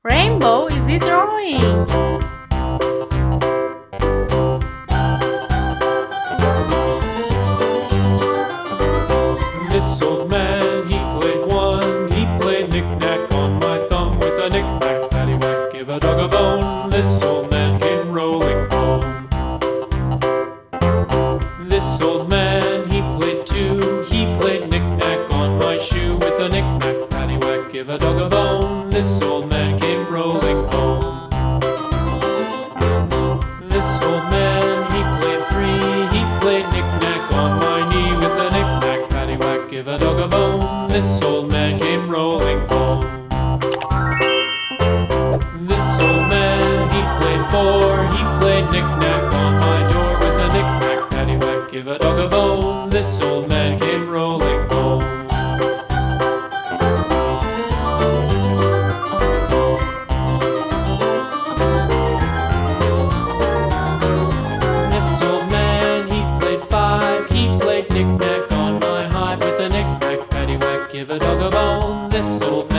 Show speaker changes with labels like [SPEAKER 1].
[SPEAKER 1] Rainbow is he drawing?
[SPEAKER 2] This old man, he played one. He played knick-knack on my thumb with a knick-knack, paddywhack, give a dog a bone. This old man came rolling home. This old man, he played two. He played knick-knack on my shoe with a knick-knack, paddywhack, give a dog a bone. This old man came rolling home. This old man, he played three. He played knick-knack on my knee with a knick-knack, paddywhack, give a dog a bone. This old man came rolling home. This old man, he played four. He played knick-knack on my door with a knick-knack, paddywhack, give a dog a bone. This old man came rolling home. This old man, he played five. He played knick-knack on my hive with a knick-knack, paddywhack, give a dog a bone. This old man